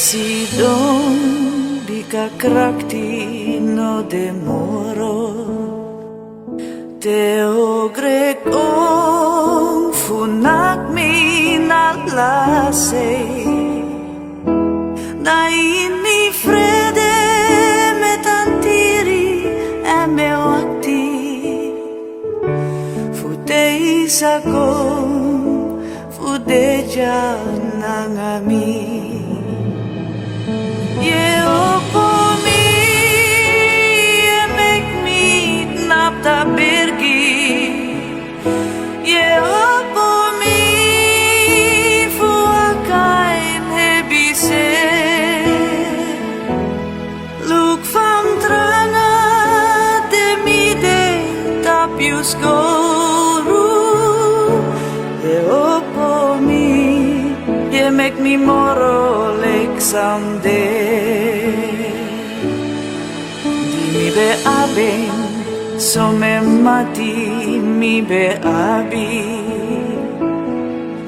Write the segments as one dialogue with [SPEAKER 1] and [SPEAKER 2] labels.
[SPEAKER 1] Sidon bika krakti no demoro Teo grekong funak minalase Na ini frede metantiri e me wakti Futei sakong fudeja nangami Ta pergi po mi fuakain hebise Luk fam trana de mi de tapius goru po mi mek mi moro lek someday Di mi be abeng So me mati mi beabi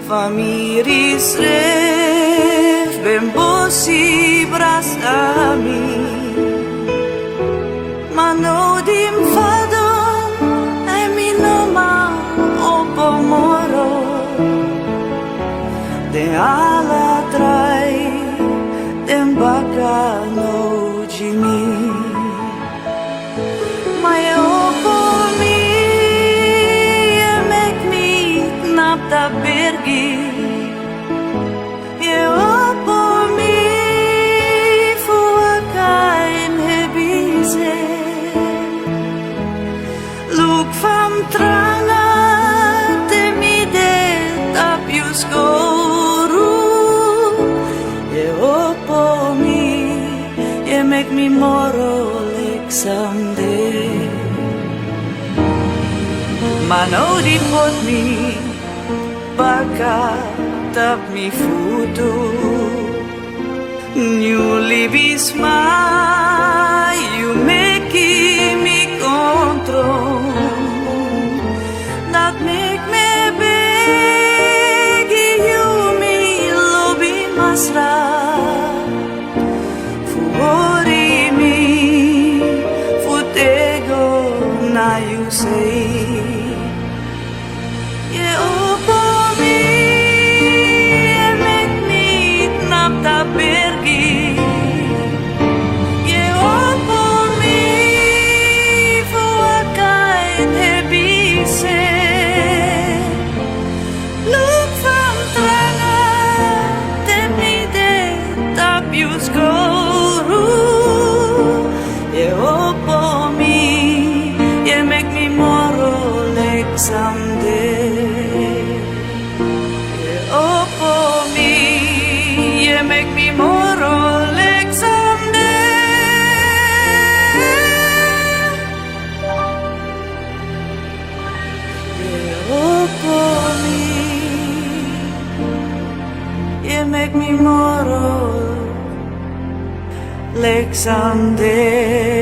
[SPEAKER 1] Famiris ref bembosi brasami Manodim fadon ai minoma opomoro De ala trai dem bacano jimi Ta pergi po mi fuakain hebise Luk fam tranga te mi de tapius goru po mi mek mi moro lek someday Manodi pot mi Baka tap mi futu New libis ma You meki mi kontro Not make me begi You mi lobi masra Fuori mi Futego na you say Ta pergi po mi fuakain hebise Luk fam tranga te mi de tapius goru po mi mek mi moro lek someday po mi Make me moro lek someday po mi make me moro lek someday